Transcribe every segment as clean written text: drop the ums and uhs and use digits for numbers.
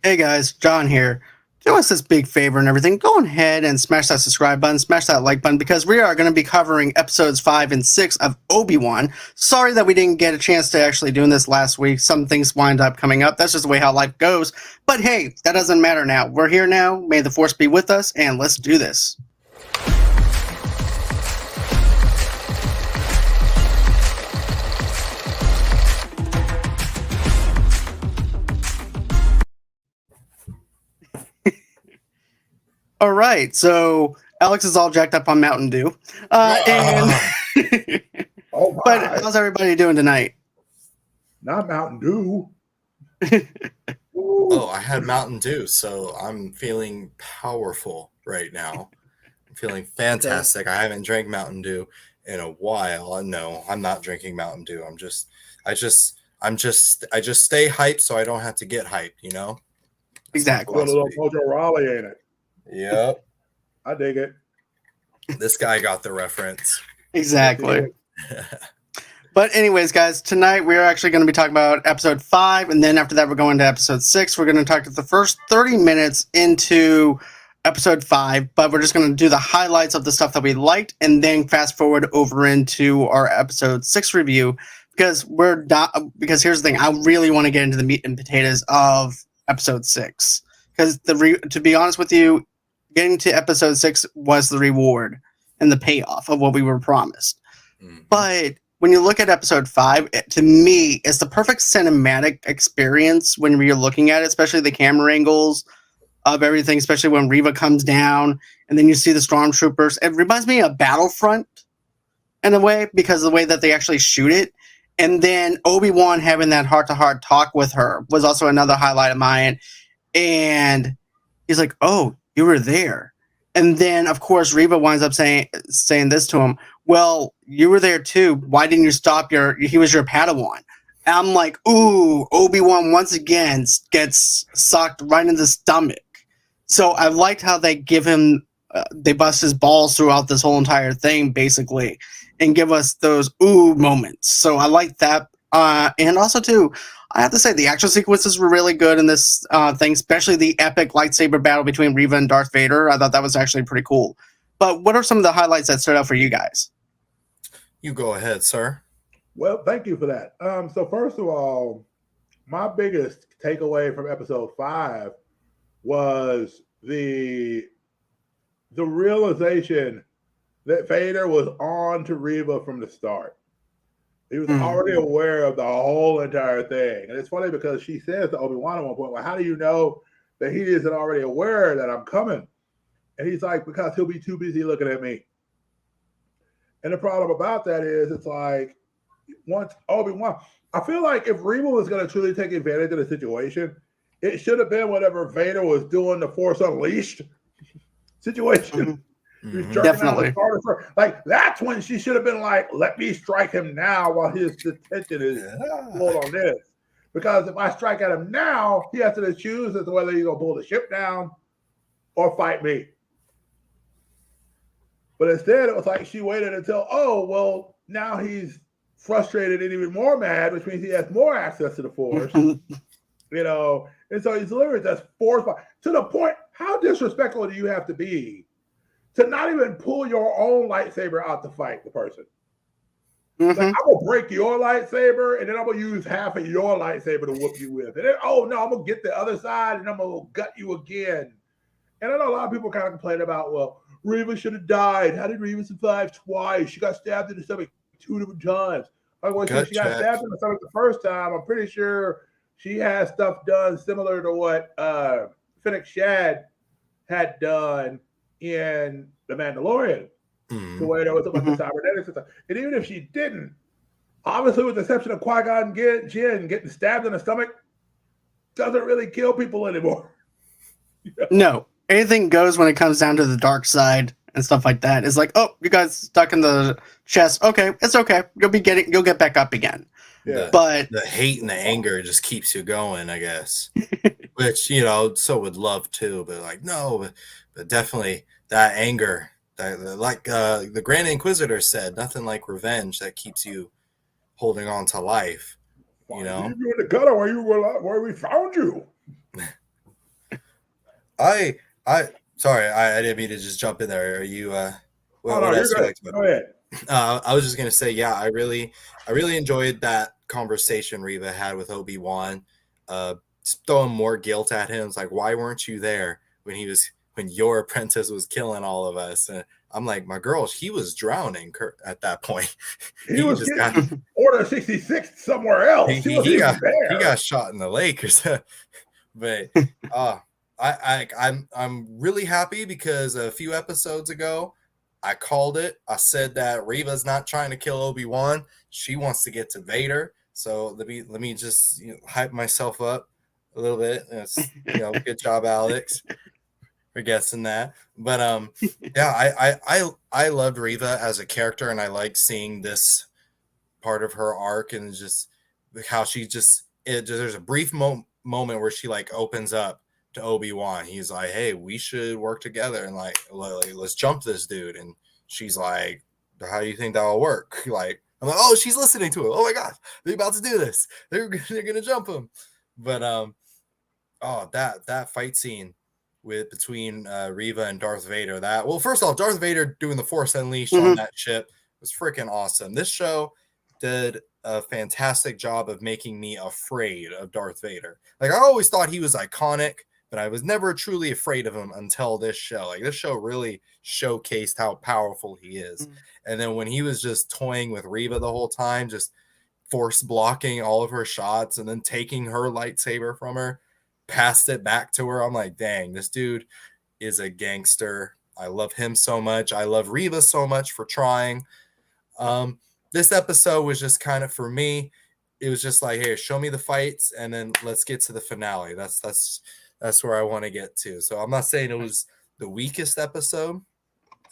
Hey guys, John here. Do us this big favor and everything. Go ahead and smash that subscribe button, smash that like button, because we are going to be covering episodes 5 and 6 of Obi-Wan. Sorry that we didn't get a chance to actually doing this last week. Some things wind up coming up. That's just the way how life goes. But hey, that doesn't matter now. We're here now. May the Force be with us, and let's do this. All right, so Alex is all jacked up on Mountain Dew. Oh But my, how's everybody doing tonight? not Mountain Dew. Oh, I had Mountain Dew, so I'm feeling powerful right now. I'm feeling fantastic. I haven't drank Mountain Dew in a while. No, I'm not drinking Mountain Dew. I just stay hyped so I don't have to get hyped, you know? Exactly. Put a little Mojo Raleigh in it. Yep. I dig it. This guy got the reference. Exactly. But anyways, guys, tonight we're actually going to be talking about episode 5, and then after that we're going to episode 6. We're going to talk to the first 30 minutes into episode 5, but we're just going to do the highlights of the stuff that we liked, and then fast forward over into our episode 6 review, because because here's the thing, I really want to get into the meat and potatoes of episode 6, because to be honest with you, getting to episode 6 was the reward and the payoff of what we were promised. Mhm. But when you look at episode 5, to me, it's the perfect cinematic experience when you're looking at it, especially the camera angles of everything, especially when Reva comes down and then you see the stormtroopers. It reminds me of Battlefront in a way, because of the way that they actually shoot it. And then Obi-Wan having that heart-to-heart talk with her was also another highlight of mine. And he's like, "Oh, you were there." And then, of course, Reva winds up saying this to him. "Well, you were there too. Why didn't you stop he was your Padawan?" And I'm like, ooh, Obi-Wan once again gets sucked right in the stomach. So I liked how they give him, they bust his balls throughout this whole entire thing, basically, and give us those ooh moments. So I like that. And also, too, I have to say, the action sequences were really good in this thing, especially the epic lightsaber battle between Reva and Darth Vader. I thought that was actually pretty cool. But what are some of the highlights that stood out for you guys? You go ahead, sir. Well, thank you for that. So first of all, my biggest takeaway from episode 5 was the realization that Vader was on to Reva from the start. He was already aware of the whole entire thing. And it's funny because she says to Obi-Wan at one point, "Well, how do you know that he isn't already aware that I'm coming?" And he's like, "Because he'll be too busy looking at me." And the problem about that is, it's like, once Obi-Wan, I feel like if Reva was going to truly take advantage of the situation, it should have been whatever Vader was doing, the Force Unleashed situation. Definitely. Like, that's when she should have been like, "Let me strike him now while his attention is pulled on this." Because if I strike at him now, he has to choose as to whether he's going to pull the ship down or fight me. But instead, it was like she waited until, oh, well, now he's frustrated and even more mad, which means he has more access to the Force. You know, and so he's literally just forced to the point. How disrespectful do you have to be to not even pull your own lightsaber out to fight the person? Like, I'm gonna break your lightsaber, and then I'm gonna use half of your lightsaber to whoop you with. And then, oh no, I'm gonna get the other side, and I'm gonna gut you again. And I know a lot of people kind of complain about, well, Reva should have died. How did Reva survive twice? She got stabbed in the stomach 2 different times. Like, well, she got stabbed in the stomach the first time, I'm pretty sure she has stuff done similar to what Fennec Shand had done in The Mandalorian, the way there was a bunch of cybernetics and stuff. And even if she didn't, obviously, with the exception of Qui-Gon Jinn getting stabbed in the stomach, doesn't really kill people anymore. No, anything goes when it comes down to the dark side and stuff like that. It's like, oh, you guys stuck in the chest. Okay, it's okay. You'll get back up again. Yeah. But the hate and the anger just keeps you going, I guess. Which, so would love too, but like, no, but definitely that anger, like the Grand Inquisitor said, nothing like revenge that keeps you holding on to life. You know, you in the gutter where we found you. I sorry, I didn't mean to just jump in there. Are you Oh what no, you're else you good. like to Go ahead. I was just gonna say, yeah, I really enjoyed that conversation Reva had with Obi-Wan. Just throwing more guilt at him. It's like, why weren't you there when your apprentice was killing all of us? And I'm like, my girl, he was drowning at that point. He He was just got getting Order 66 somewhere else. He wasn't even he there. got shot in the lake or something. But I'm really happy because a few episodes ago I called it. I said that Reva's not trying to kill Obi-Wan. She wants to get to Vader. So let me just hype myself up a little bit. It's, good job, Alex, for guessing that. But yeah, I loved Reva as a character, and I like seeing this part of her arc and just how she there's a brief moment where she like opens up to Obi-Wan. He's like, hey, we should work together and like let's jump this dude. And she's like, how do you think that'll work? Like, I'm like, oh, she's listening to him. Oh my gosh, they're about to do this. They're gonna jump him. But oh, that fight scene between Reva and Darth Vader. Well, first off, Darth Vader doing the Force Unleashed on that ship was freaking awesome. This show did a fantastic job of making me afraid of Darth Vader. Like, I always thought he was iconic, but I was never truly afraid of him until this show. Like, this show really showcased how powerful he is. And then when he was just toying with Reva the whole time, just force blocking all of her shots and then taking her lightsaber from her, passed it back to her. I'm like, dang, this dude is a gangster. I love him so much. I love Reva so much for trying. This episode was just kind of, for me, it was just like, hey, show me the fights and then let's get to the finale. That's where I want to get to. So I'm not saying it was the weakest episode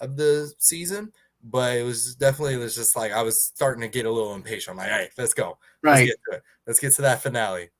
of the season, but it was just like I was starting to get a little impatient. I'm like, hey, let's go. Let's get to it. Let's get to that finale.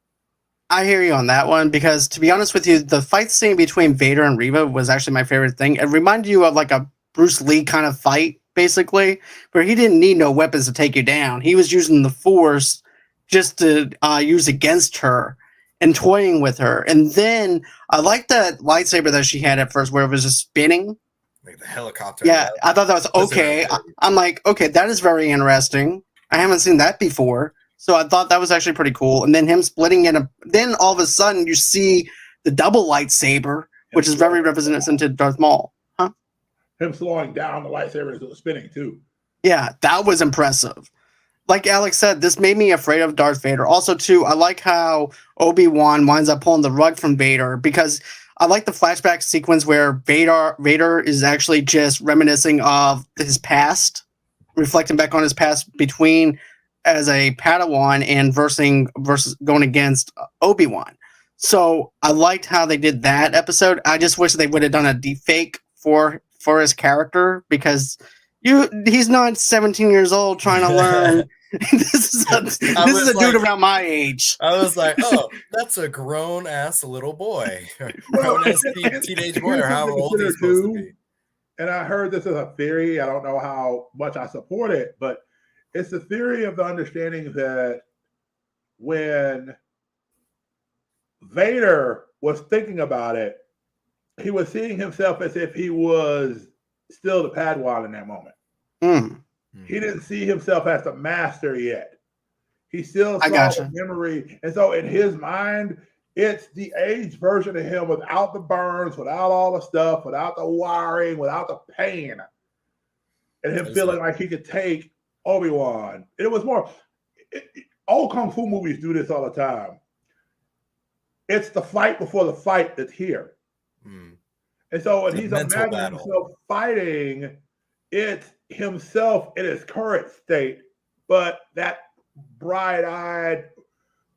I hear you on that one because, to be honest with you, the fight scene between Vader and Reva was actually my favorite thing. It reminded you of like a Bruce Lee kind of fight, basically, where he didn't need no weapons to take you down. He was using the Force just to use against her and toying with her. And then I like that lightsaber that she had at first, where it was just spinning. Like the helicopter. Yeah, I thought that was okay. I'm like, okay, that is very interesting. I haven't seen that before. So I thought that was actually pretty cool. And then him splitting it, then all of a sudden you see the double lightsaber, which is very representative to Darth Maul. Huh? Him slowing down the lightsaber as it was spinning too. Yeah, that was impressive. Like Alex said, this made me afraid of Darth Vader. Also, too, I like how Obi-Wan winds up pulling the rug from Vader because I like the flashback sequence where Vader is actually just reminiscing of his past, reflecting back on his past between as a Padawan and versus going against Obi-Wan. So I liked how they did that episode. I just wish they would have done a deepfake for his character because he's not 17 years old trying to learn. This is a dude around my age. I was like, oh, that's a grown ass little boy, grown ass teenage boy, or how old he's supposed to be. And I heard this as a theory. I don't know how much I support it, but it's the theory of the understanding that when Vader was thinking about it, he was seeing himself as if he was still the Padawan in that moment. He didn't see himself as the master yet. He still saw the memory. And so in his mind, it's the aged version of him without the burns, without all the stuff, without the wiring, without the pain. And him feeling like he could take Obi-Wan. It was more, old Kung Fu movies do this all the time. It's the fight before the fight that's here. And so when he's imagining himself fighting, it's himself in his current state, but that bright-eyed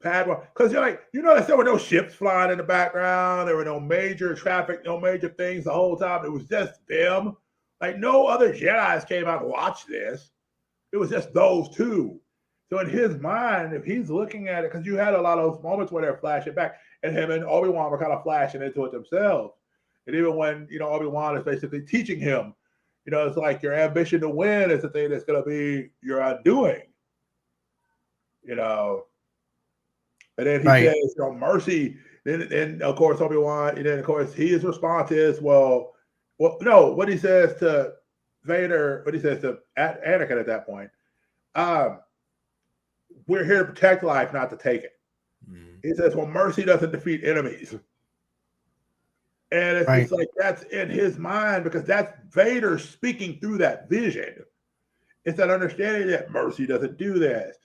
Padawan. Because you're like, there were no ships flying in the background. There were no major traffic, no major things the whole time. It was just them. Like no other Jedis came out to watch this. It was just those two. So in his mind, if he's looking at it, because you had a lot of those moments where they're flashing back, and him and Obi-Wan were kind of flashing into it themselves. And even when, Obi-Wan is basically teaching him, it's like your ambition to win is the thing that's going to be your undoing. And then he says, mercy Then of course Obi-Wan, and then of course his response is, well, no, what he says to Vader, what he says to Anakin at that point, we're here to protect life, not to take it. Mm-hmm. He says, well, mercy doesn't defeat enemies. And it's just like that's in his mind because that's Vader speaking through that vision. It's that understanding that mercy doesn't do this.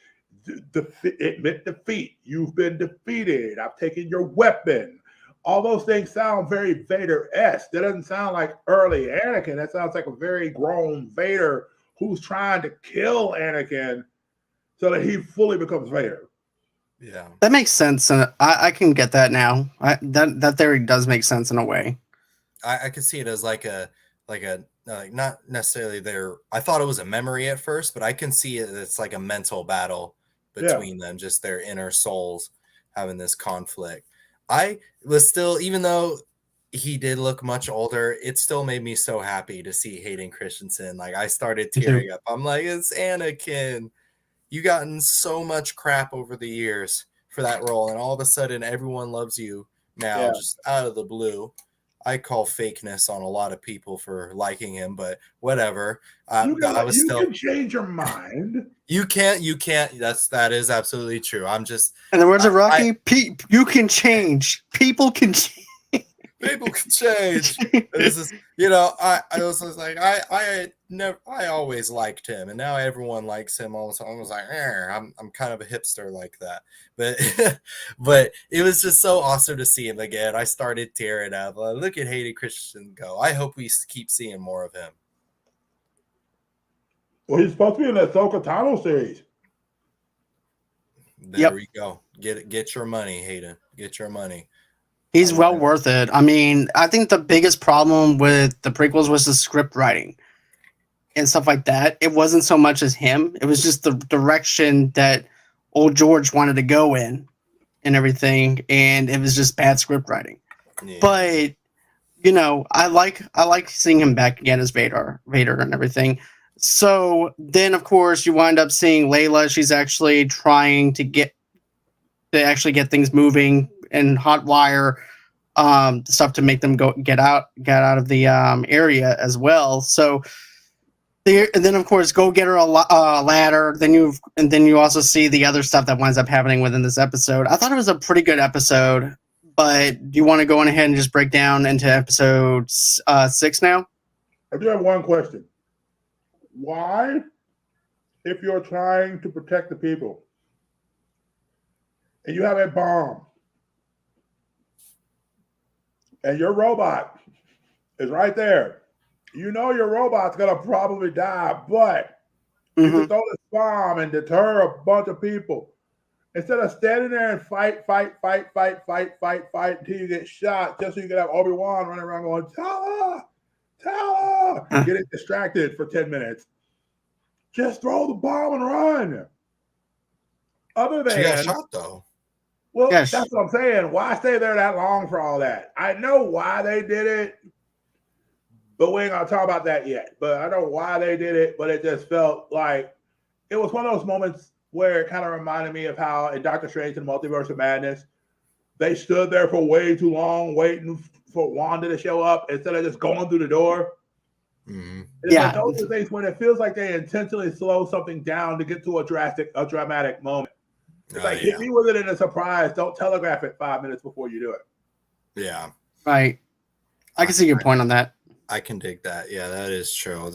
Admit defeat. You've been defeated. I've taken your weapon. All those things sound very Vader-esque. That doesn't sound like early Anakin. That sounds like a very grown Vader who's trying to kill Anakin so that he fully becomes Vader. Yeah, that makes sense, and I can get that now. That theory does make sense in a way. I can see it as like not necessarily I thought it was a memory at first, but I can see it. It's like a mental battle between them, just their inner souls having this conflict. I was still, even though he did look much older, it still made me so happy to see Hayden Christensen. Like I started tearing up. I'm like, it's Anakin. You gotten so much crap over the years for that role, and all of a sudden everyone loves you now, just out of the blue. I call fakeness on a lot of people for liking him, but whatever. You can change your mind. You can't. That is absolutely true. I'm just. In the words of Rocky, you can change. People can change. People can change. This is, I was like, I always liked him, and now everyone likes him all the time. I was like, I'm kind of a hipster like that, but it was just so awesome to see him again. I started tearing up. Look at Hayden Christensen go. I hope we keep seeing more of him. Well, he's supposed to be in that Ahsoka Tano series. There we go. Get your money, Hayden. Get your money. He's well worth it. I mean, I think the biggest problem with the prequels was the script writing and stuff like that. It wasn't so much as him. It was just the direction that old George wanted to go in and everything. And it was just bad script writing. Yeah. But, I like seeing him back again as Vader and everything. So then, of course, you wind up seeing Layla. She's actually trying to get things moving and hot wire stuff to make them get out of the area as well. So and then of course go get her a ladder. Then you also see the other stuff that winds up happening within this episode. I thought it was a pretty good episode, but do you want to go on ahead and just break down into episode 6 now? I do have one question. Why, if you're trying to protect the people and you have a bomb and your robot is right there, your robot's going to probably die, but you can throw this bomb and deter a bunch of people. Instead of standing there and fight until you get shot, just so you can have Obi-Wan running around going, Tala, getting distracted for 10 minutes. Just throw the bomb and run. Other than... She got shot, though. Well, that's what I'm saying. Why stay there that long for all that? I know why they did it, but we ain't going to talk about that yet. But I know why they did it, but it just felt like it was one of those moments where it kind of reminded me of how in Doctor Strange and the Multiverse of Madness, they stood there for way too long waiting for Wanda to show up instead of just going through the door. Mm-hmm. Like those are things when it feels like they intentionally slow something down to get to a dramatic moment. It's like, hit me with it in a surprise. Don't telegraph it 5 minutes before you do it. Yeah. Right. I can see your point on that. I can dig that. Yeah, that is true.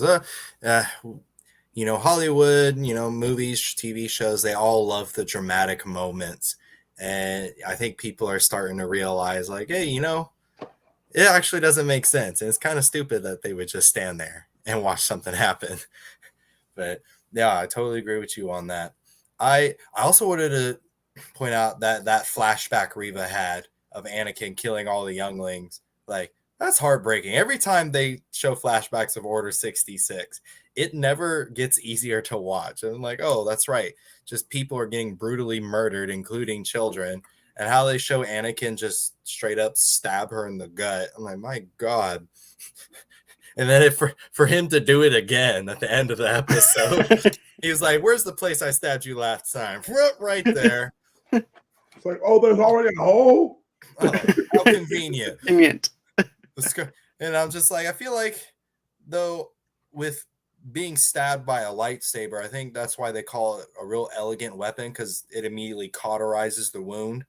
Hollywood, movies, TV shows, they all love the dramatic moments. And I think people are starting to realize, like, hey, it actually doesn't make sense. And it's kind of stupid that they would just stand there and watch something happen. But yeah, I totally agree with you on that. I also wanted to point out that flashback Reva had of Anakin killing all the younglings. Like, that's heartbreaking. Every time they show flashbacks of Order 66, it never gets easier to watch. And I'm like, oh, that's right. Just people are getting brutally murdered, including children. And how they show Anakin just straight up stab her in the gut. I'm like, my God. And then for him to do it again at the end of the episode, he was like, where's the place I stabbed you last time? Right there. It's like, oh, there's already a hole? Oh, how convenient. Convenient. And I'm just like, I feel like, though, with being stabbed by a lightsaber, I think that's why they call it a real elegant weapon, because it immediately cauterizes the wound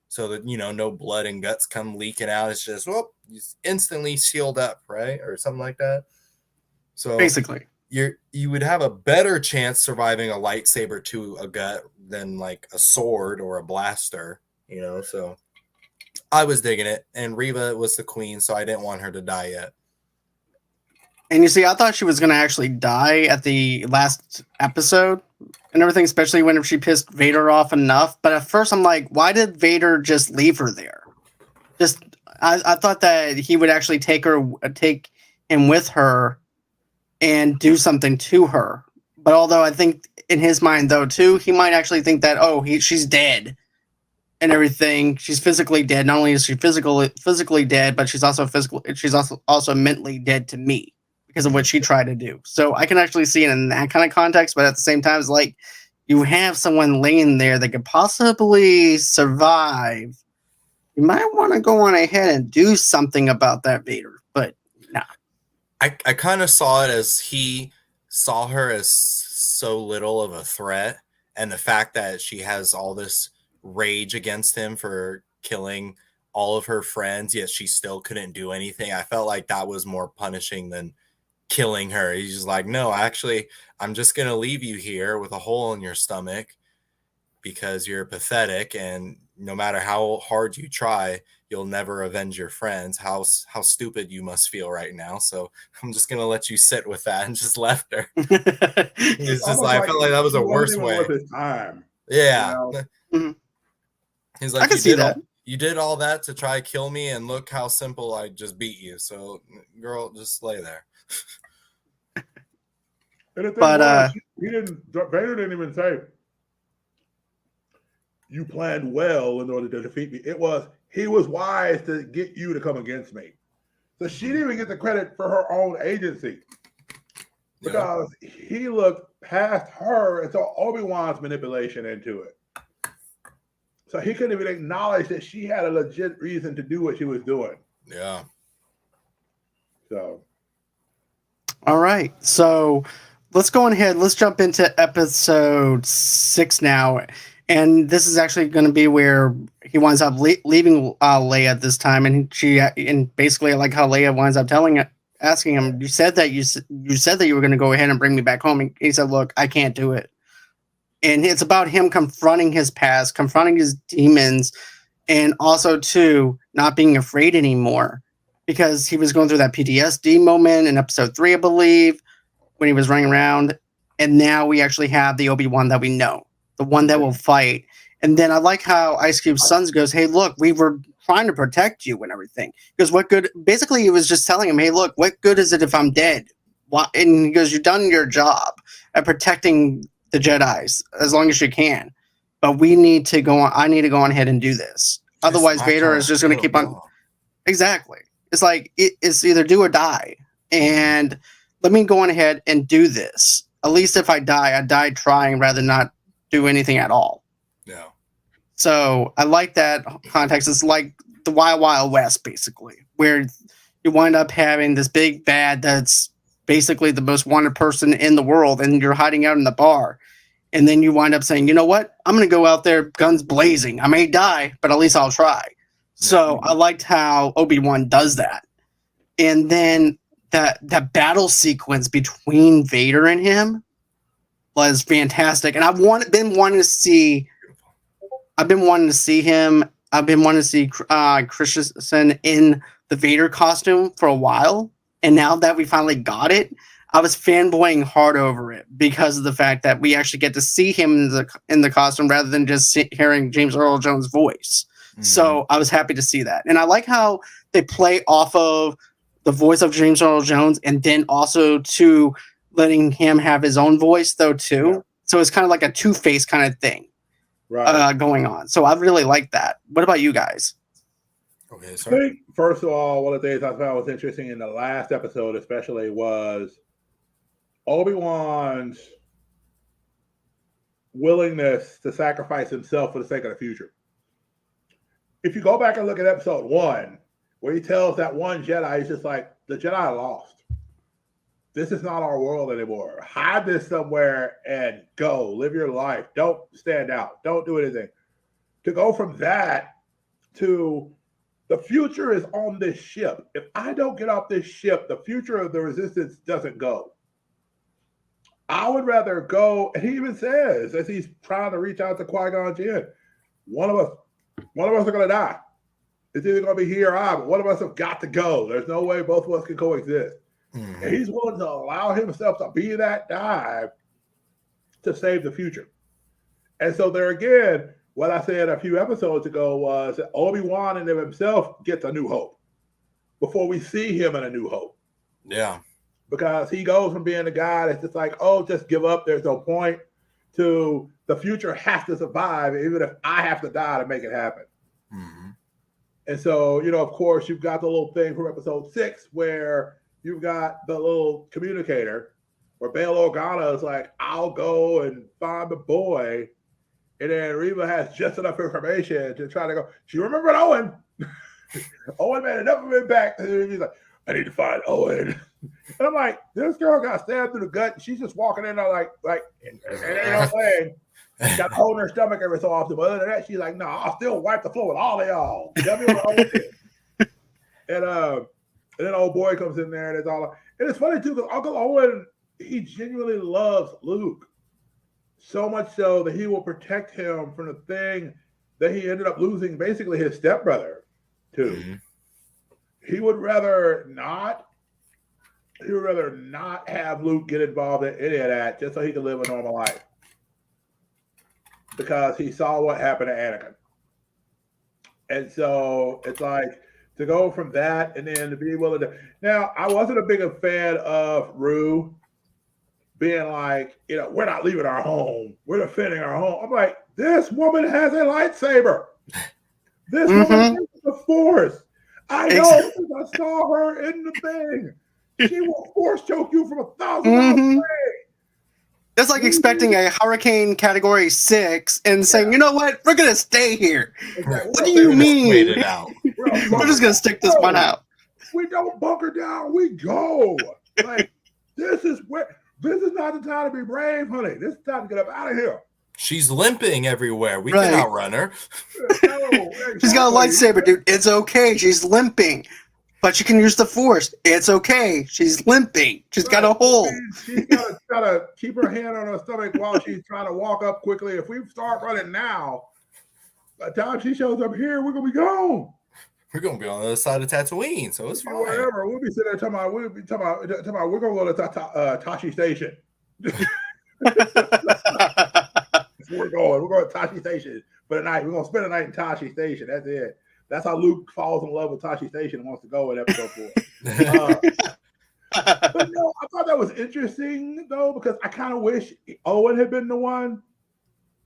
so that, no blood and guts come leaking out. It's just, it's instantly sealed up, right? Or something like that. So Basically. You would have a better chance surviving a lightsaber to a gut than like a sword or a blaster, so I was digging it. And Reva was the queen, so I didn't want her to die yet. And you see, I thought she was going to actually die at the last episode and everything, especially when she pissed Vader off enough. But at first I'm like, why did Vader just leave her there? I thought that he would actually take him with her and do something to her. But although I think in his mind, though, too, he might actually think that, she's dead and everything. She's physically dead. Not only is she physically dead, but she's also mentally dead to me because of what she tried to do. So I can actually see it in that kind of context, but at the same time, it's like you have someone laying there that could possibly survive. You might want to go on ahead and do something about that, Vader, but nah. I kind of saw it as he saw her as so little of a threat, and the fact that she has all this rage against him for killing all of her friends, yet she still couldn't do anything. I felt like that was more punishing than killing her. He's just like, no, actually, I'm just going to leave you here with a hole in your stomach because you're pathetic, and no matter how hard you try, you'll never avenge your friends. How stupid you must feel right now. So I'm just going to let you sit with that, and just left her. It's just like, I felt like that was a worse way. Worth his time. Yeah. Mm-hmm. He's like, I can see that. You did all that to try to kill me, and look how simple I just beat you. So, girl, just lay there. And the thing was, Vader didn't even say, you planned well in order to defeat me. It was, he was wise to get you to come against me. So she didn't even get the credit for her own agency. Because he looked past her and saw Obi-Wan's manipulation into it. So he couldn't even acknowledge that she had a legit reason to do what she was doing. Yeah. So. All right. So let's go on ahead. Let's jump into episode 6 now. And this is actually going to be where he winds up leaving Leia this time. And basically, I like how Leia winds up asking him, you said that you were going to go ahead and bring me back home. And he said, look, I can't do it. And it's about him confronting his past, confronting his demons, and also, too, not being afraid anymore. Because he was going through that PTSD moment in episode 3, I believe, when he was running around. And now we actually have the Obi-Wan that we know, the one that will fight. And then I like how Ice Cube's son goes, hey, look, we were trying to protect you and everything. Because what good? Basically, he was just telling him, hey, look, what good is it if I'm dead? And he goes, you've done your job at protecting the Jedis as long as you can. But we need to go on. I need to go on ahead and do this. Otherwise, Vader is just going to keep on. Exactly. It's like, it's either do or die. And let me go on ahead and do this. At least if I die trying rather than not do anything at all. Yeah. So I like that context. It's like the Wild Wild West, basically, where you wind up having this big bad that's basically the most wanted person in the world, and you're hiding out in the bar. And then you wind up saying, you know what? I'm going to go out there guns blazing. I may die, but at least I'll try. So I liked how Obi-Wan does that. And then that battle sequence between Vader and him was fantastic. And I've been wanting to see him. I've been wanting to see Christensen in the Vader costume for a while. And now that we finally got it, I was fanboying hard over it because of the fact that we actually get to see him in the costume rather than just hearing James Earl Jones' voice. Mm-hmm. So I was happy to see that. And I like how they play off of the voice of James Earl Jones and then also to letting him have his own voice, though, too. Yeah. So it's kind of like a two-face kind of thing going on. So I really like that. What about you guys? Okay, sorry. I think, first of all, one of the things I found was interesting in the last episode especially was Obi-Wan's willingness to sacrifice himself for the sake of the future. if you go back and look at episode 1, where he tells that one Jedi, he's just like, the Jedi lost. This is not our world anymore. Hide this somewhere and go. Live your life. Don't stand out. Don't do anything. To go from that to the future is on this ship. If I don't get off this ship, the future of the Resistance doesn't go. I would rather go, and he even says, as he's trying to reach out to Qui-Gon Jinn, one of us are going to die. It's either going to be he or I, but one of us have got to go. There's no way both of us can coexist. Mm-hmm. And he's willing to allow himself to be that dive to save the future. And so there again, what I said a few episodes ago was that Obi-Wan in himself gets a new hope before we see him in a new hope. Yeah. Because he goes from being a guy that's just like, oh, just give up, there's no point, to the future has to survive, even if I have to die to make it happen. Mm-hmm. And so, of course, you've got the little thing from episode 6 where you've got the little communicator where Bail Organa is like, I'll go and find the boy. And then Reva has just enough information to try to go, she remembered Owen. Owen made enough of it back. And he's like, I need to find Owen. And I'm like, this girl got stabbed through the gut. And she's just walking in there like, it ain't no way. She's got a hole in her stomach every so often. But other than that, she's like, no, I'll still wipe the floor with all of y'all. And then old boy comes in there and it's all. And it's funny too, because Uncle Owen, he genuinely loves Luke. So much so that he will protect him from the thing that he ended up losing basically his stepbrother to. Mm-hmm. He would rather not have Luke get involved in any of that just so he can live a normal life. Because he saw what happened to Anakin. And so it's like to go from that and then to be willing to. Now, I wasn't a big fan of Rue being like, we're not leaving our home. We're defending our home. I'm like, this woman has a lightsaber. This woman is the Force. I know because I saw her in the thing. She will force choke you from 1,000 miles away. That's like expecting a hurricane category 6 and saying, you know what? We're going to stay here. Exactly. What do you mean? Wait it out. We're just going to stick this one out. We don't bunker down. We go. Like, this is not the time to be brave, honey. This is time to get up out of here. She's limping everywhere. We can outrun her. She's got a lightsaber, dude. It's okay. She's limping. But she can use the Force. It's okay. She's limping. She's got a hole. She's got to keep her hand on her stomach while she's trying to walk up quickly. If we start running now, by the time she shows up here, we're going to be gone. We're going to be on the other side of Tatooine, so it's fine. Whatever. We'll be sitting there talking about, we're going to go to Tashi Station. We're going to Tashi Station for the night. We're going to spend the night in Tashi Station. That's it. That's how Luke falls in love with Tashi Station and wants to go in episode 4. But no, I thought that was interesting though, because I kind of wish Owen had been the one.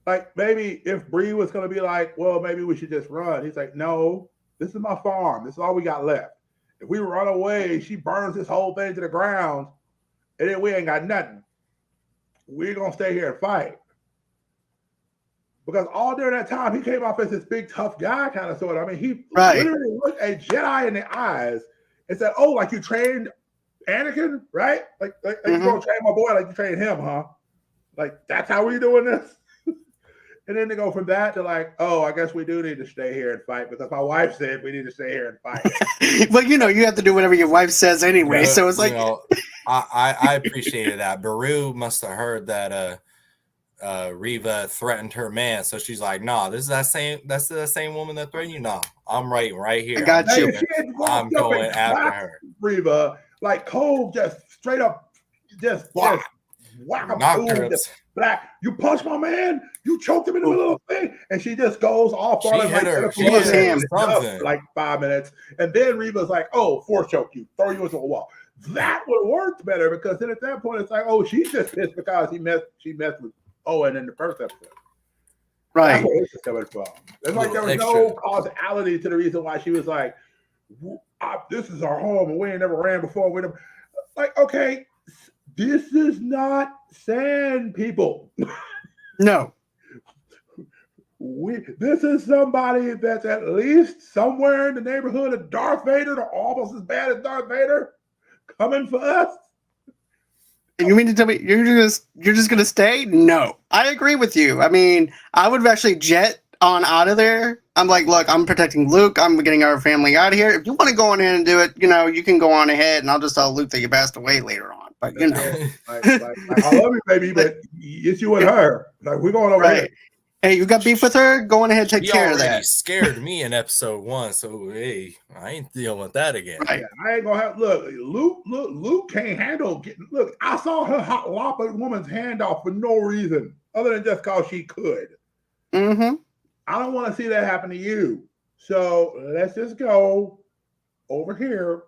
Like maybe if Bree was going to be like, well, maybe we should just run. He's like, no, this is my farm. This is all we got left. If we run away, she burns this whole thing to the ground, and then we ain't got nothing. We're going to stay here and fight. Because all during that time, he came off as this big, tough guy kind of sort of. I mean, he literally looked a Jedi in the eyes and said, oh, like you trained Anakin, right? Like you going to train my boy like you trained him, huh? Like, that's how we doing this? And then to go from that to like, oh, I guess we do need to stay here and fight because my wife said we need to stay here and fight. Well, you have to do whatever your wife says anyway. So it's like. I appreciated that. Baru must have heard that Reva threatened her man, so she's like, "Nah, that's the same woman that threatened you. Nah, I'm right here. I got you. I'm going after her." Reva, like Cole, just straight up, just whack him, black. You punched my man. You choked him in the middle of the thing, and she just goes off on him. She hit her like 5 minutes, and then Reva's like, "Oh, force choke you, throw you into a wall." That would have worked better because then at that point it's like, oh, she's just pissed because she messed with Owen in the first episode. Right. That's where it's coming from. It's like there was no causality to the reason why she was like, this is our home and we ain't never ran before. Like, okay, this is not sand people. No. This is somebody that's at least somewhere in the neighborhood of Darth Vader, or almost as bad as Darth Vader, coming for us. And you mean to tell me you're just gonna stay? No, I agree with you. I mean, I would actually jet on out of there. I'm like, look, I'm protecting Luke. I'm getting our family out of here. If you want to go on in and do it, you can go on ahead, and I'll just tell Luke that you passed away later on. But like, I love you, baby, but it's you and her. Like, we're going over here. Hey, you got beef with her? Go on ahead, take care of that. Scared me in episode 1, so hey, I ain't dealing with that again. Right. Yeah, I ain't gonna have Luke can't handle getting. Look, I saw her hot lop a woman's hand off for no reason other than just because she could. Mm-hmm. I don't want to see that happen to you. So let's just go over here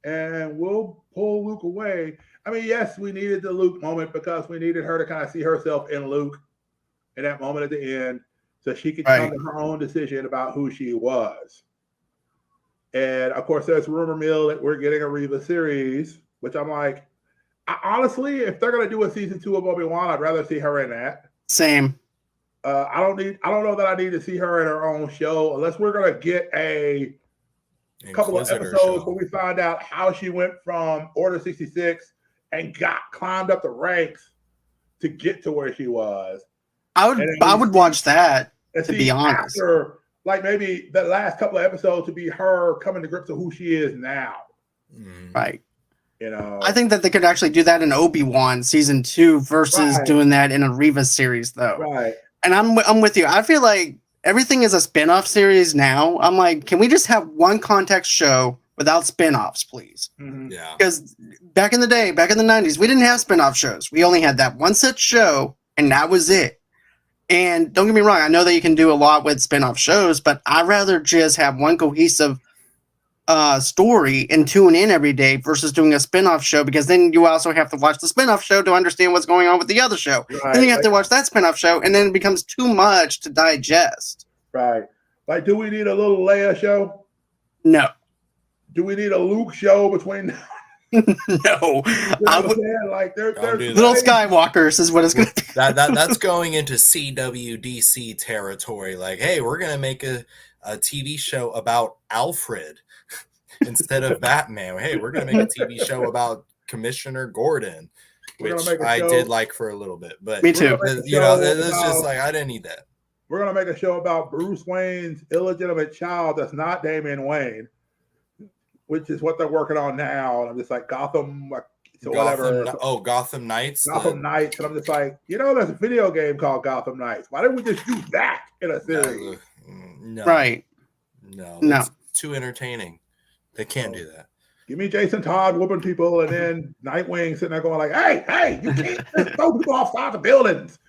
and we'll pull Luke away. I mean, yes, we needed the Luke moment because we needed her to kind of see herself in Luke in that moment at the end, so she could come to her own decision about who she was. And of course, there's rumor mill that we're getting a Reva series, which I'm like, honestly, if they're gonna do a season 2 of Obi-Wan, I'd rather see her in that. Same. I don't know that I need to see her in her own show unless we're gonna get a couple of episodes where we find out how she went from Order 66 and climbed up the ranks to get to where she was. I would watch that, to be honest. After, like, maybe the last couple of episodes to be her coming to grips with who she is now. Right. I think that they could actually do that in Obi-Wan season 2 versus doing that in a Reva series, though. Right. And I'm with you. I feel like everything is a spin-off series now. I'm like, can we just have one context show without spin-offs, please? Mm-hmm. Yeah. Because back in the day, back in the 90s, we didn't have spin-off shows. We only had that one set show, and that was it. And don't get me wrong, I know that you can do a lot with spin-off shows, but I'd rather just have one cohesive story and tune in every day versus doing a spin-off show, because then you also have to watch the spin-off show to understand what's going on with the other show. Right. Then you have to watch that spin-off show, and then it becomes too much to digest. Right. Like, do we need a little Leia show? No. Do we need a Luke show between No, I would like there's little Skywalkers is what it's going to be. That's going into CWDC territory. Like, hey, we're going to make a TV show about Alfred instead of Batman. Hey, we're going to make a TV show about Commissioner Gordon, which I did like for a little bit. But me too. It's just like, I didn't need that. We're going to make a show about Bruce Wayne's illegitimate child that's not Damian Wayne, which is what they're working on now. And I'm just like, Gotham whatever. Gotham Knights. Gotham Knights. And I'm just like, there's a video game called Gotham Knights. Why didn't we just do that in a series? No. Right. No. It's too entertaining. They can't do that. Give me Jason Todd whooping people and then Nightwing sitting there going like, hey, you can't just throw people offside the buildings.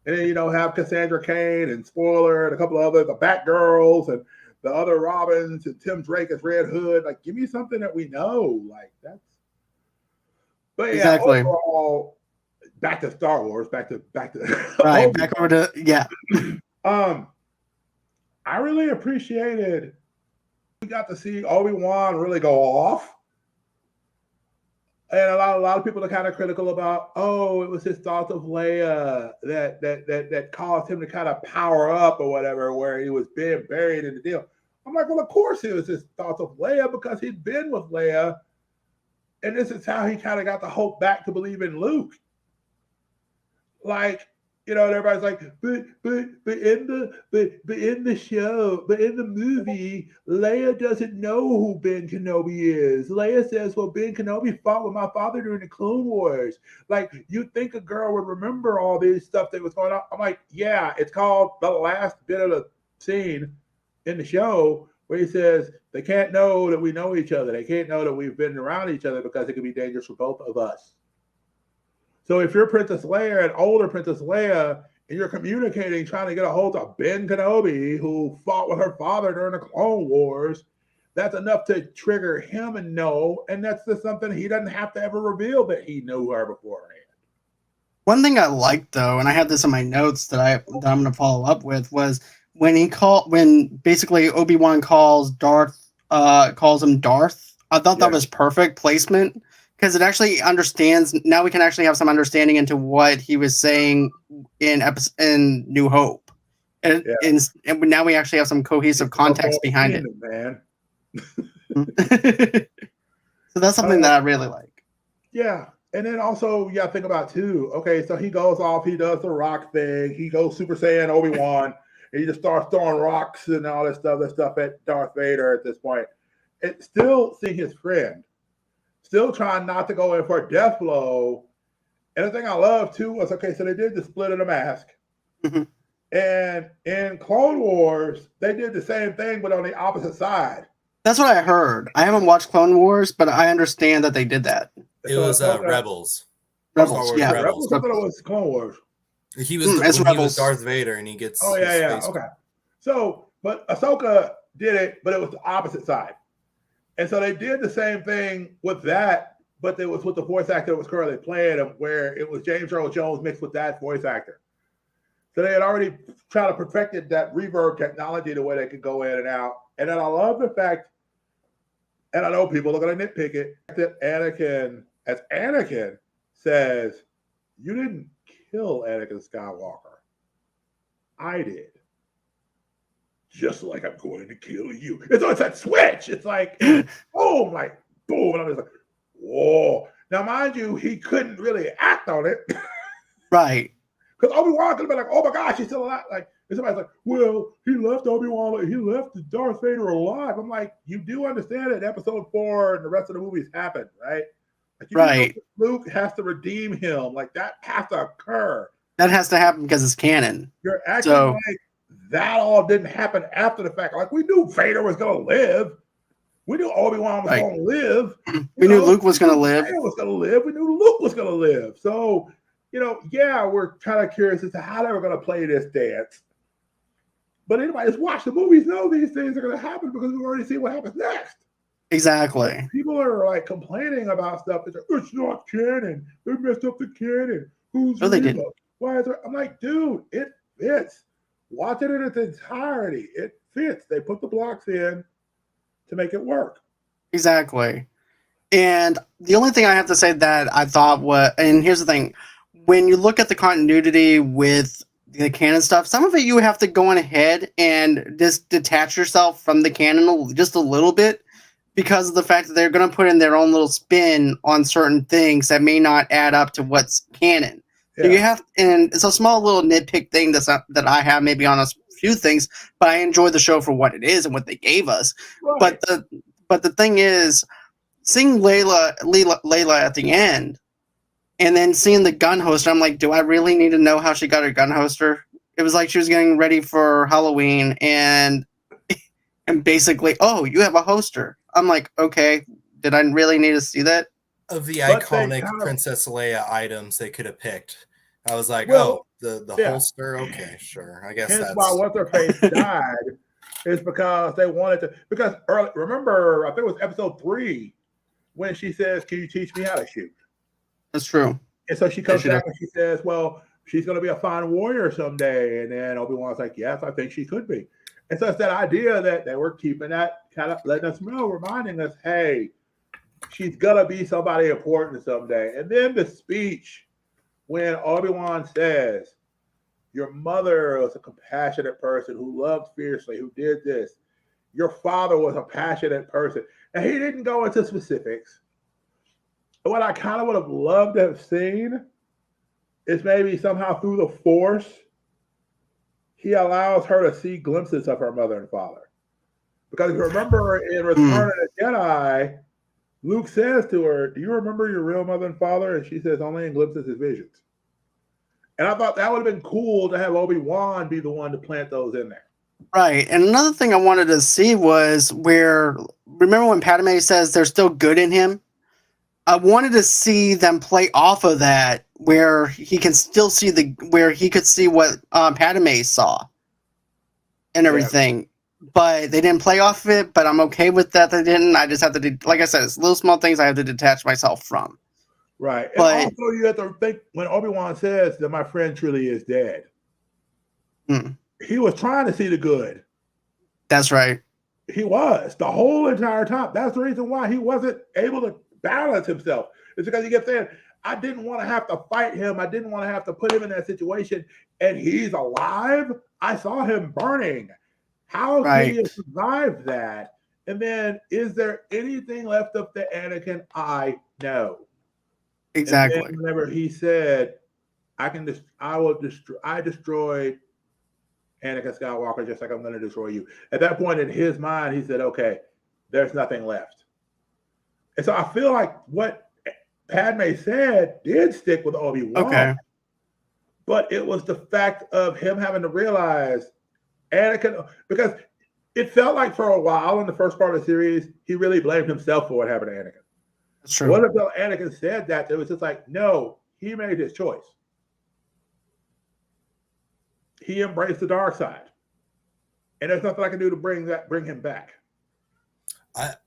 And then, have Cassandra Cain and Spoiler and a couple of other, the Batgirls and the other Robins and Tim Drake as Red Hood. Like, give me something that we know. Like, that's. But yeah, exactly. Overall, back to Star Wars. Back to. Right. Back over to yeah. I really appreciated. We got to see Obi-Wan really go off. And a lot of people are kind of critical about, it was his thoughts of Leia that caused him to kind of power up or whatever, where he was being buried in the deal. I'm like, well, of course it was his thoughts of Leia because he'd been with Leia, and this is how he kind of got the hope back to believe in Luke. Like, everybody's like, but in the show, but in the movie, Leia doesn't know who Ben Kenobi is. Leia says, well, Ben Kenobi fought with my father during the Clone Wars. Like, you'd think a girl would remember all this stuff that was going on. I'm like, yeah, it's called the last bit of the scene in the show where he says, they can't know that we know each other. They can't know that we've been around each other because it could be dangerous for both of us. So if you're Princess Leia, an older Princess Leia, and you're communicating, trying to get a hold of Ben Kenobi, who fought with her father during the Clone Wars, that's enough to trigger him and know, and that's just something he doesn't have to ever reveal that he knew her beforehand. One thing I liked, though, and I have this in my notes that I'm going to follow up with, was when basically Obi-Wan calls him Darth. I thought that was perfect placement. Because it actually understands, now we can actually have some understanding into what he was saying in New Hope. And, and now we actually have some cohesive context behind it. Man. So that's something that I really like. Yeah. And then also, yeah, think about too. Okay, so he goes off, he does the rock thing, he goes Super Saiyan Obi-Wan, and he just starts throwing rocks and all this stuff at Darth Vader at this point. It's still seeing his friend, still trying not to go in for a death blow. And the thing I love too was, okay, so they did the split of the mask. Mm-hmm. And in Clone Wars, they did the same thing, but on the opposite side. That's what I heard. I haven't watched Clone Wars, but I understand that they did that. It was Rebels, Rebels. yeah. Rebels. I thought it was Clone Wars. He was he was Darth Vader, and he gets. Oh yeah. Okay. So, but Ahsoka did it, but it was the opposite side, and so they did the same thing with that, but it was with the voice actor that was currently playing him, where it was James Earl Jones mixed with that voice actor. So they had already tried to perfected that reverb technology the way they could go in and out. And then I love the fact, and I know people are going to nitpick it, that Anakin says, "You didn't kill Anakin Skywalker. I did. Just like I'm going to kill you." It's that switch. It's like, oh my, boom. And I'm just like, whoa. Now, mind you, he couldn't really act on it. Right. Because Obi-Wan could have been like, oh my gosh, he's still alive. Like, and somebody's like, well, he left Obi-Wan, he left Darth Vader alive. I'm like, you do understand that episode 4 and the rest of the movies happened, right? Like, right. Luke has to redeem him. Like, that has to occur. That has to happen because it's canon. You're acting like that all didn't happen after the fact. Like, we knew Vader was going to live. We knew Obi-Wan was going to live. We knew Luke was going to live. Vader was going to live. We knew Luke was going to live. So, yeah, we're kind of curious as to how they were going to play this dance. But anybody that's watched the movies know these things are going to happen because we've already seen what happens next. Exactly. People are like complaining about stuff. It's not canon. They messed up the canon. Who's they didn't. Why is there? I'm like, dude, it fits. Watch it in its entirety. It fits. They put the blocks in to make it work. Exactly. And the only thing I have to say that I thought was, and here's the thing, when you look at the continuity with the canon stuff, some of it you have to go on ahead and just detach yourself from the canon just a little bit because of the fact that they're going to put in their own little spin on certain things that may not add up to what's canon. Yeah. So you have, and it's a small little nitpick thing that I have maybe on a few things, but I enjoy the show for what it is and what they gave us. Right. But the thing is, seeing Layla at the end, and then seeing the gun holster, I'm like, do I really need to know how she got her gun holster? It was like she was getting ready for Halloween, and basically, oh, you have a holster. I'm like, okay, did I really need to see that? Of the iconic Princess Leia items they could have picked, I was like, the holster, okay, sure. I guess that's that's why What's-Her-Face died is because they wanted to. Because remember, I think it was episode 3 when she says, "Can you teach me how to shoot?" That's true. And so she comes back and she says, well, she's going to be a fine warrior someday. And then Obi-Wan's like, yes, I think she could be. And so it's that idea that they were keeping that, kind of letting us know, reminding us, hey, she's going to be somebody important someday. And then the speech when Obi-Wan says, your mother was a compassionate person who loved fiercely, who did this. Your father was a passionate person. And he didn't go into specifics. What I kind of would have loved to have seen is maybe somehow through the Force, he allows her to see glimpses of her mother and father. Because if you remember in Return of the Jedi, Luke says to her, do you remember your real mother and father? And she says, only in glimpses and visions. And I thought that would have been cool to have Obi-Wan be the one to plant those in there. Right. And another thing I wanted to see was remember when Padme says there's still good in him? I wanted to see them play off of that, where he can still see where he could see what Padme saw and everything. Yeah. But they didn't play off of it. But I'm okay with that. They didn't. I just have to, like I said, it's little small things I have to detach myself from. Right. But, and also, you have to think when Obi-Wan says that my friend truly is dead. He was trying to see the good. That's right. He was the whole entire time. That's the reason why he wasn't able to balance himself. It's because he kept saying, I didn't want to have to fight him. I didn't want to have to put him in that situation. and he's alive. I saw him burning. How can he have survived that? And then, is there anything left of the Anakin? I know. Exactly. And then whenever he said, I destroyed Anakin Skywalker just like I'm going to destroy you. At that point in his mind, he said, okay, there's nothing left. And so I feel like what Padme said did stick with Obi-Wan. Okay. But it was the fact of him having to realize Anakin, because it felt like for a while in the first part of the series, he really blamed himself for what happened to Anakin. That's true. What until Anakin said that, it was just like, no, he made his choice. He embraced the dark side. And there's nothing I can do to bring him back.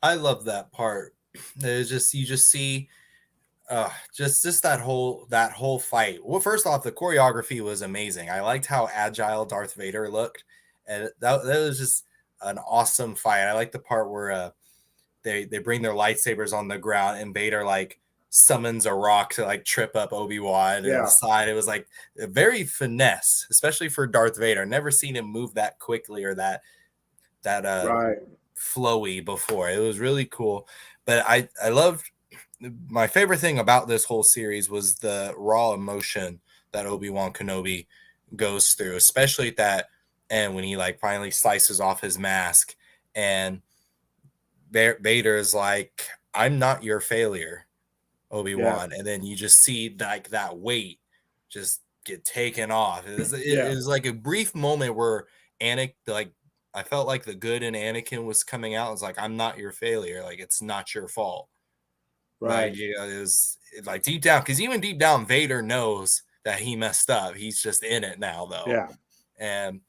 I love that part. There's just, you just see just that whole fight. Well, first off, the choreography was amazing. I liked how agile Darth Vader looked, and that was just an awesome fight. I like the part where they bring their lightsabers on the ground and Vader like summons a rock to like trip up Obi-Wan and the side. It was like a very finesse, especially for Darth Vader. Never seen him move that quickly or that flowy before. It was really cool. But I loved, my favorite thing about this whole series was the raw emotion that Obi-Wan Kenobi goes through, especially at that end when he like finally slices off his mask and Vader is like, I'm not your failure, Obi-Wan. And then you just see like that weight just get taken off. It was like a brief moment where I felt like the good in Anakin was coming out. It's like, I'm not your failure. Like, it's not your fault. Right. Like, it was like deep down, because even deep down, Vader knows that he messed up. He's just in it now, though. Yeah. And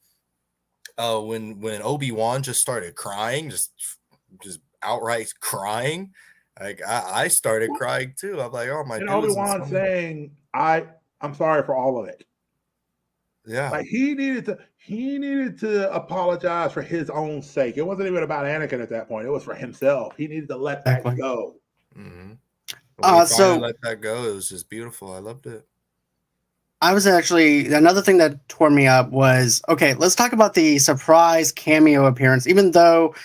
when Obi-Wan just started crying, just outright crying, like I started crying too. I'm like, oh my god. And Obi-Wan saying, I'm sorry for all of it. Yeah. Like he needed to apologize for his own sake. It wasn't even about Anakin at that point. It was for himself. He needed to let that go. Mm-hmm. So let that go. It was just beautiful. I loved it. I was actually, another thing that tore me up was, okay, let's talk about the surprise cameo appearance. Even though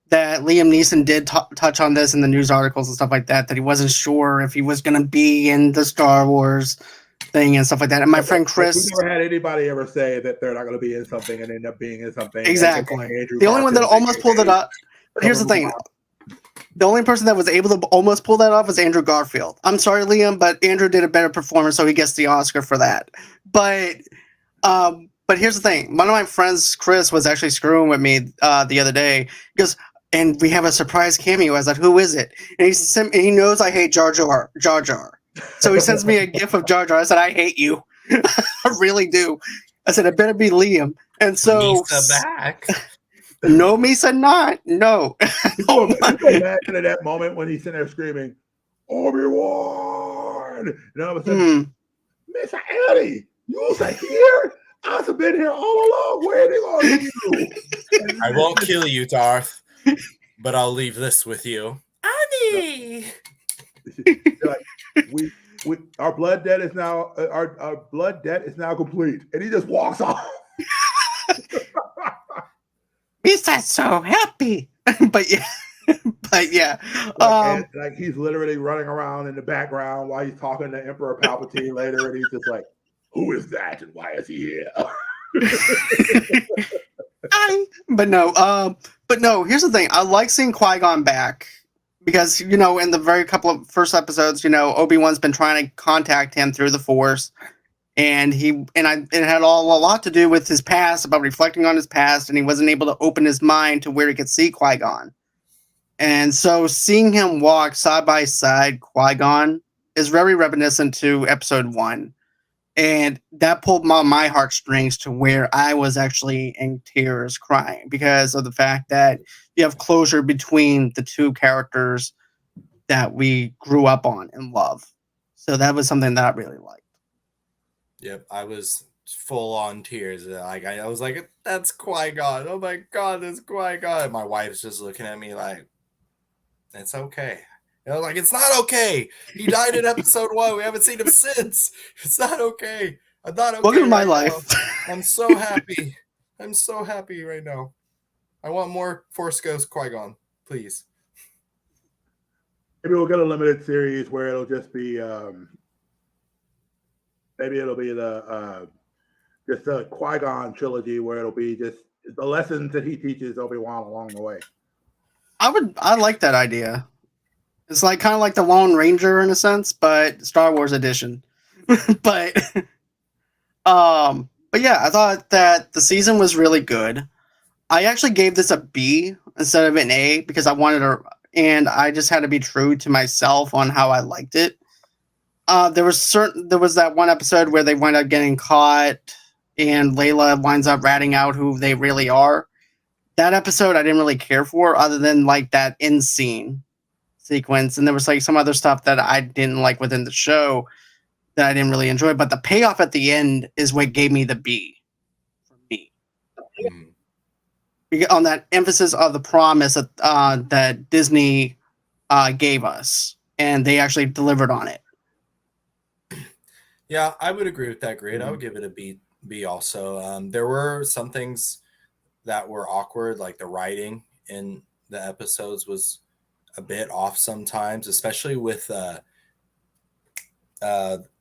that Liam Neeson did touch on this in the news articles and stuff like that he wasn't sure if he was going to be in the Star Wars thing and stuff like that. And my friend Chris, we never had anybody ever say that they're not going to be in something and end up being in something. Exactly. The only one that almost pulled it up. Here's the thing. The only person that was able to almost pull that off was Andrew Garfield. I'm sorry, Liam, but Andrew did a better performance, so he gets the Oscar for that. But here's the thing. One of my friends, Chris, was actually screwing with me the other day. He goes, and we have a surprise cameo. I was like, who is it? And he knows I hate Jar Jar. So he sends me a gif of Jar Jar. I said, I hate you. I really do. I said, it better be Liam. And so Misa back. No, Misa not. No. No. Imagine at that moment when he's sitting there screaming, Obi-Wan. And all of a sudden, Miss Eddie, you was here? I've been here all along waiting on you. I won't kill you, Darth, but I'll leave this with you. Annie. Like, our blood debt is now our blood debt is now complete, and he just walks off. He's so happy, but yeah. Like he's literally running around in the background while he's talking to Emperor Palpatine later, and he's just like, "Who is that, and why is he here?" But no. Here's the thing. I like seeing Qui-Gon back. Because, in the very couple of first episodes, Obi-Wan's been trying to contact him through the Force. And it had a lot to do with his past, about reflecting on his past, and he wasn't able to open his mind to where he could see Qui-Gon. And so seeing him walk side by side Qui-Gon is very reminiscent to episode 1. And that pulled my heartstrings to where I was actually in tears crying because of the fact that you have closure between the two characters that we grew up on and love. So that was something that I really liked. Yep, I was full on tears. Like I was like, that's Qui-Gon. Oh my god, that's Qui-Gon. My wife's just looking at me like, it's okay. Like, it's not okay. He died in episode 1. We haven't seen him since. It's not okay. I'm not okay. Welcome to my right life. now. I'm so happy. I'm so happy right now. I want more Force Ghost Qui-Gon, please. Maybe we'll get a limited series where it'll just be maybe it'll be the just a Qui-Gon trilogy where it'll be just the lessons that he teaches Obi-Wan along the way. I like that idea. It's like kind of like the Lone Ranger in a sense, but Star Wars edition. but yeah, I thought that the season was really good. I actually gave this a B instead of an A because I wanted to, and I just had to be true to myself on how I liked it. There was that one episode where they wind up getting caught, and Layla winds up ratting out who they really are. That episode I didn't really care for, other than like that end scene sequence, and there was like some other stuff that I didn't like within the show that I didn't really enjoy. But the payoff at the end is what gave me the B for me. On that emphasis of the promise that Disney gave us, and they actually delivered on it. Yeah, I would agree with that grade. I would give it a B also. There were some things that were awkward, like the writing in the episodes was a bit off sometimes, especially with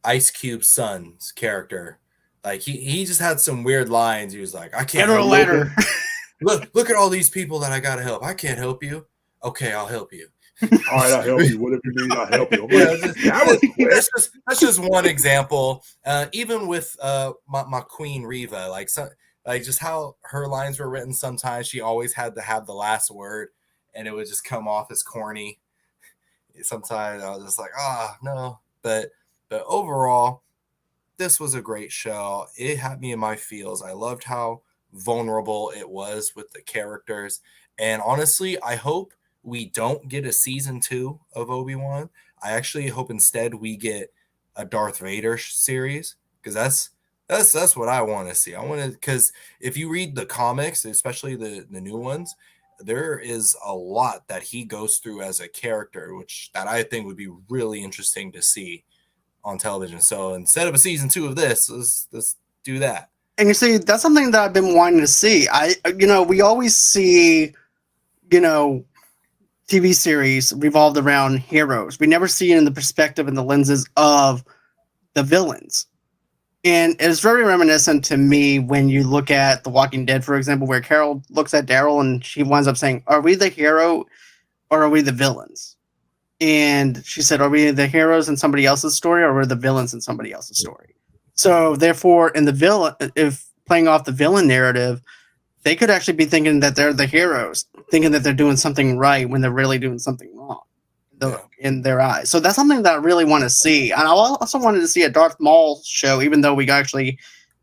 Ice Cube's son's character. Like he just had some weird lines. He was like, "I can't Get a ladder." Look at all these people that I gotta help. I can't help you. Okay, I'll help you. All right, I'll help you. Whatever you need, I'll help you. That's just one example. Even with my queen Reva, like just how her lines were written. Sometimes she always had to have the last word, and it would just come off as corny. Sometimes I was just like, no. But overall, this was a great show. It had me in my feels. I loved how vulnerable it was with the characters. And honestly, I hope we don't get a season 2 of Obi-Wan. I actually hope instead we get a Darth Vader series, because that's what I want to see. I want to, because if you read the comics, especially the new ones, there is a lot that he goes through as a character, which that I think would be really interesting to see on television. So instead of a season 2 of this, let's do that. And you see, that's something that I've been wanting to see. We always see, TV series revolved around heroes. We never see it in the perspective and the lenses of the villains. And it's very reminiscent to me when you look at The Walking Dead, for example, where Carol looks at Daryl and she winds up saying, "Are we the hero or are we the villains?" And she said, "Are we the heroes in somebody else's story or are we the villains in somebody else's story?" So therefore, if playing off the villain narrative, they could actually be thinking that they're the heroes, thinking that they're doing something right when they're really doing something wrong in their eyes. So that's something that I really want to see. And I also wanted to see a Darth Maul show, even though we actually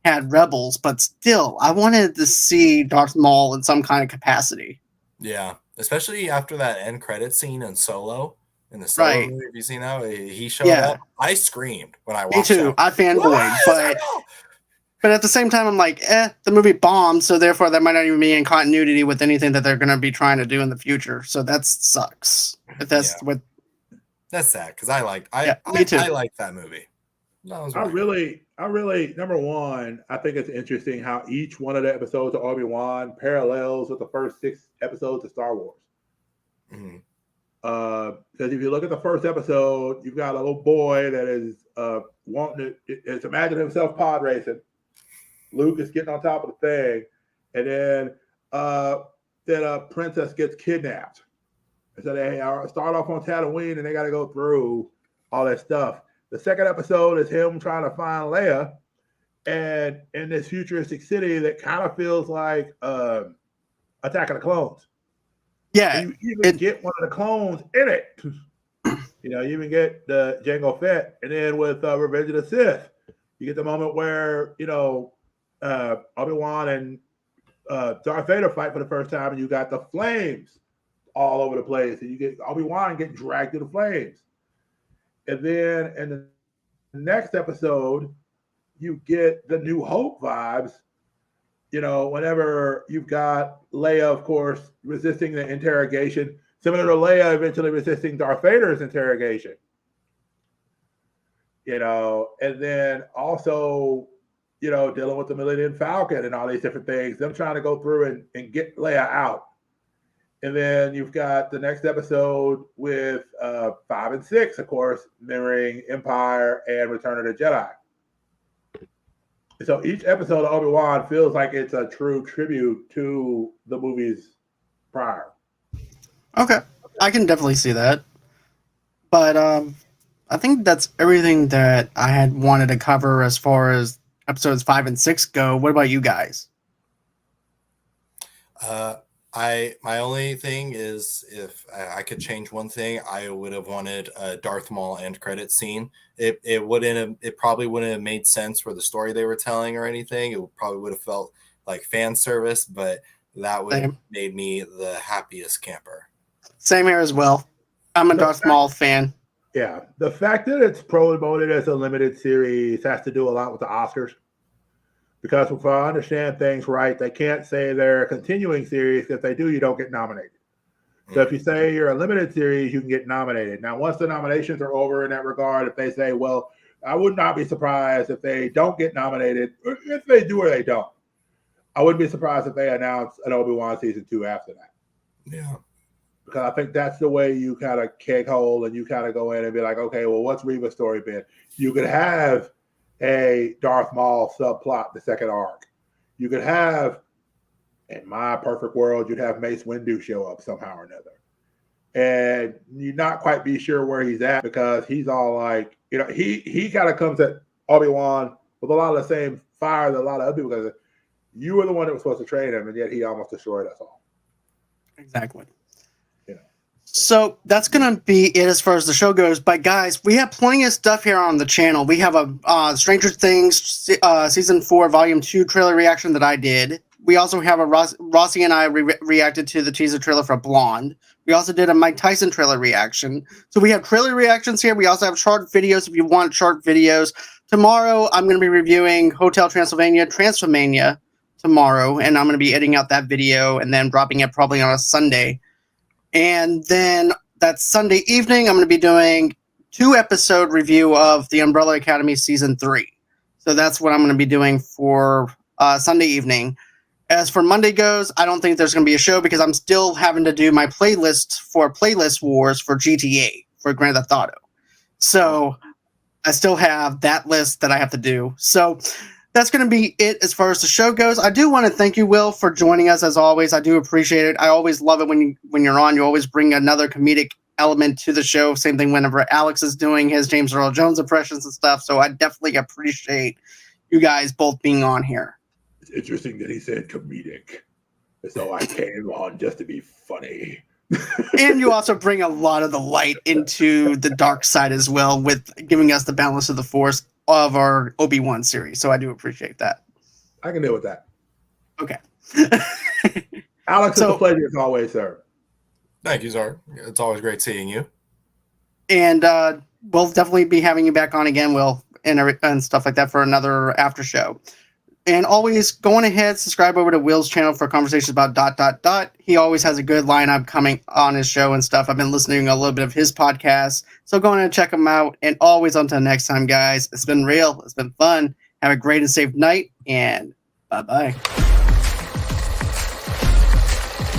had Rebels, but still, I wanted to see Darth Maul in some kind of capacity. Yeah, especially after that end credit scene in Solo. In the Solo movie, have you seen how he showed up? I screamed when I watched Me too. I fanboyed, but at the same time, I'm like, the movie bombed, so therefore that might not even be in continuity with anything that they're going to be trying to do in the future. So that sucks. But that's sad because I like that movie. I really, number one, I think it's interesting how each one of the episodes of Obi-Wan parallels with the first 6 episodes of Star Wars. Mm-hmm. Because if you look at the first episode, you've got a little boy that is wanting to imagine himself pod racing. Luke is getting on top of the thing, and then a princess gets kidnapped. And so they start off on Tatooine, and they got to go through all that stuff. The second episode is him trying to find Leia, and in this futuristic city that kind of feels like Attack of the Clones. Yeah, and you even get one of the clones in it. You even get the Jango Fett, and then with Revenge of the Sith, you get the moment where Obi-Wan and Darth Vader fight for the first time, and you got the flames all over the place, and you get Obi-Wan getting dragged through the flames. And then in the next episode, you get the New Hope vibes. Whenever you've got Leia, of course, resisting the interrogation, similar to Leia eventually resisting Darth Vader's interrogation. And then also dealing with the Millennium Falcon and all these different things, them trying to go through and get Leia out. And then you've got the next episode with 5 and 6, of course, mirroring Empire and Return of the Jedi. So each episode of Obi-Wan feels like it's a true tribute to the movies prior. Okay, I can definitely see that. But I think that's everything that I had wanted to cover as far as episodes 5 and 6 go. What about you guys? My only thing is, if I could change one thing, I would have wanted a Darth Maul end credit scene. It probably wouldn't have made sense for the story they were telling or anything. It probably would have felt like fan service, but that would have made me the happiest camper. Same here as well. I'm a Darth Maul fan. Yeah, the fact that it's promoted as a limited series has to do a lot with the Oscars. Because if I understand things right, they can't say they're a continuing series. If they do, you don't get nominated. So if you say you're a limited series, you can get nominated. Now, once the nominations are over in that regard, if they say, well, I would not be surprised if they don't get nominated, if they do or they don't. I wouldn't be surprised if they announce an Obi-Wan season 2 after that. Yeah. Because I think that's the way you kind of keg hole and you kind of go in and be like, okay, well, what's Reva's story been? You could have a Darth Maul subplot, the second arc. You could have, in my perfect world, you'd have Mace Windu show up somehow or another. And you'd not quite be sure where he's at because he's all like, he kind of comes at Obi-Wan with a lot of the same fire that a lot of other people, because you were the one that was supposed to train him, and yet he almost destroyed us all. Exactly. So that's going to be it as far as the show goes. But guys, we have plenty of stuff here on the channel. We have a Stranger Things Season 4 Volume 2 trailer reaction that I did. We also have a Rossie and I reacted to the teaser trailer for Blonde. We also did a Mike Tyson trailer reaction. So we have trailer reactions here. We also have short videos if you want short videos. Tomorrow, I'm going to be reviewing Hotel Transylvania, Transformania tomorrow. And I'm going to be editing out that video and then dropping it probably on a Sunday. And then that Sunday evening, I'm going to be doing 2-episode review of The Umbrella Academy Season 3. So that's what I'm going to be doing for Sunday evening. As for Monday goes, I don't think there's going to be a show because I'm still having to do my playlist for Playlist Wars for GTA, for Grand Theft Auto. So I still have that list that I have to do. So that's going to be it as far as the show goes. I do want to thank you, Will, for joining us as always. I do appreciate it. I always love it when you're on. You always bring another comedic element to the show. Same thing whenever Alex is doing his James Earl Jones impressions and stuff. So I definitely appreciate you guys both being on here. It's interesting that he said comedic. So I came on just to be funny. And you also bring a lot of the light into the dark side as well, with giving us the balance of the Force of our Obi-Wan series. So I do appreciate that. I can deal with that. Okay. Alex, it's a pleasure as always, sir. Thank you, sir. It's always great seeing you. And we'll definitely be having you back on again, Will, and stuff like that for another after show. And always go on ahead, subscribe over to Will's channel for conversations about ... He always has a good lineup coming on his show and stuff. I've been listening to a little bit of his podcast. So go on and check him out. And always until next time, guys, it's been real. It's been fun. Have a great and safe night. And bye-bye.